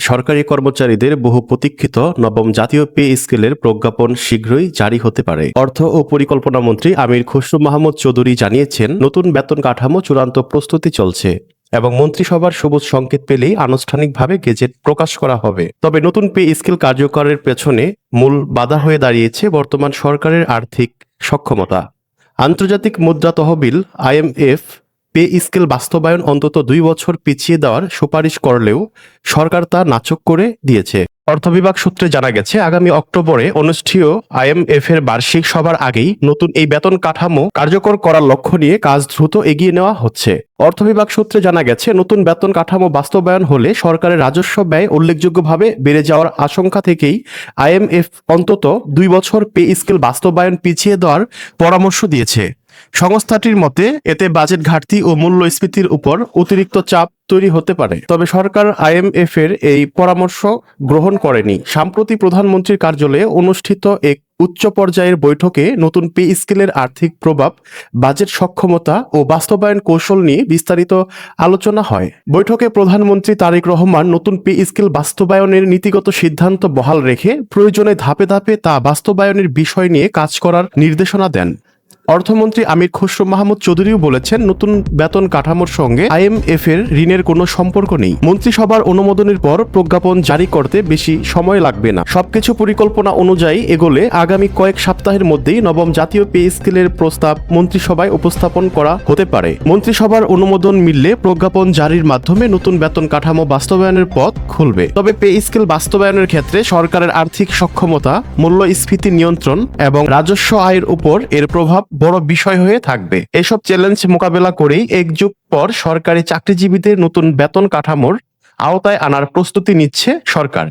সরকারি কর্মচারীদের বহু প্রতীক্ষিত নবম জাতীয় পে স্কেলের প্রজ্ঞাপন শীঘ্রই জারি হতে পারে। অর্থ ও পরিকল্পনা মন্ত্রী আমির খসরু মাহমুদ চৌধুরী জানিয়েছেন, নতুন বেতন কাঠামো চূড়ান্ত প্রস্তুতি চলছে এবং মন্ত্রিসভার সবুজ সংকেত পেলেই আনুষ্ঠানিকভাবে গেজেট প্রকাশ করা হবে। তবে নতুন পে স্কেল কার্যকরের পেছনে মূল বাধা হয়ে দাঁড়িয়েছে বর্তমান সরকারের আর্থিক সক্ষমতা। আন্তর্জাতিক মুদ্রা তহবিল IMF পে স্কেল বাস্তবায়ন অন্তত 2 বছর পিছিয়ে দেওয়ার সুপারিশ করলেও সরকার তা নাকচ করে দিয়েছে। অর্থ বিভাগ সূত্রে জানা গেছে, আগামী অক্টোবরে অনুষ্ঠেয় IMF এর বার্ষিক সভার আগেই নতুন এই বেতন কাঠামো কার্যকর করার লক্ষ্য নিয়ে কাজ দ্রুত এগিয়ে নেওয়া হচ্ছে। অর্থ বিভাগ সূত্রে জানা গেছে, নতুন বেতন কাঠামো বাস্তবায়ন হলে সরকারের রাজস্ব ব্যয় উল্লেখযোগ্যভাবে বেড়ে যাওয়ার আশঙ্কা থেকেই IMF অন্তত 2 বছর পে স্কেল বাস্তবায়ন পিছিয়ে দেওয়ার পরামর্শ দিয়েছে। সংস্থাটির মতে এতে বাজেট ঘাটতি ও মূল্যস্ফীতির উপর অতিরিক্ত চাপ তৈরি হতে পারে। তবে সরকার IMF এর এই পরামর্শ গ্রহণ করেনি। সম্প্রতি প্রধানমন্ত্রীর কার্যালয়ে অনুষ্ঠিত এক উচ্চ পর্যায়ের বৈঠকে নতুন পে স্কেলের আর্থিক প্রভাব, বাজেট সক্ষমতা ও বাস্তবায়ন কৌশল নিয়ে বিস্তারিত আলোচনা হয়। বৈঠকে প্রধানমন্ত্রী তারেক রহমান নতুন পে স্কেল বাস্তবায়নের নীতিগত সিদ্ধান্ত বহাল রেখে প্রয়োজনে ধাপে ধাপে তা বাস্তবায়নের বিষয় নিয়ে কাজ করার নির্দেশনা দেন। অর্থমন্ত্রী আমির খসরু মাহমুদ চৌধুরীও বলেছেন, নতুন বেতন কাঠামোর সঙ্গে IMF এর ঋণের কোনো সম্পর্ক নেই। মন্ত্রিসভার অনুমোদনের পর প্রজ্ঞাপন জারি করতে বেশি সময় লাগবে না। সবকিছু পরিকল্পনা অনুযায়ী এগোলে আগামী কয়েক সপ্তাহের মধ্যেই নবম জাতীয় পে স্কেলের প্রস্তাব মন্ত্রিসভায় উপস্থাপন করা হতে পারে। মন্ত্রিসভার অনুমোদন মিললে প্রজ্ঞাপন জারির মাধ্যমে নতুন বেতন কাঠামো বাস্তবায়নের পথ খুলবে। তবে পে স্কেল বাস্তবায়নের ক্ষেত্রে সরকারের আর্থিক সক্ষমতা, মূল্যস্ফীতি নিয়ন্ত্রণ এবং রাজস্ব আয়ের উপর এর প্রভাব বড় বিষয় হয়ে থাকবে। এসব চ্যালেঞ্জ মোকাবেলা করেই এক যুগ পর সরকারি চাকরিজীবীদের নতুন বেতন কাঠামোর আওতায় আনার প্রস্তুতি নিচ্ছে সরকার।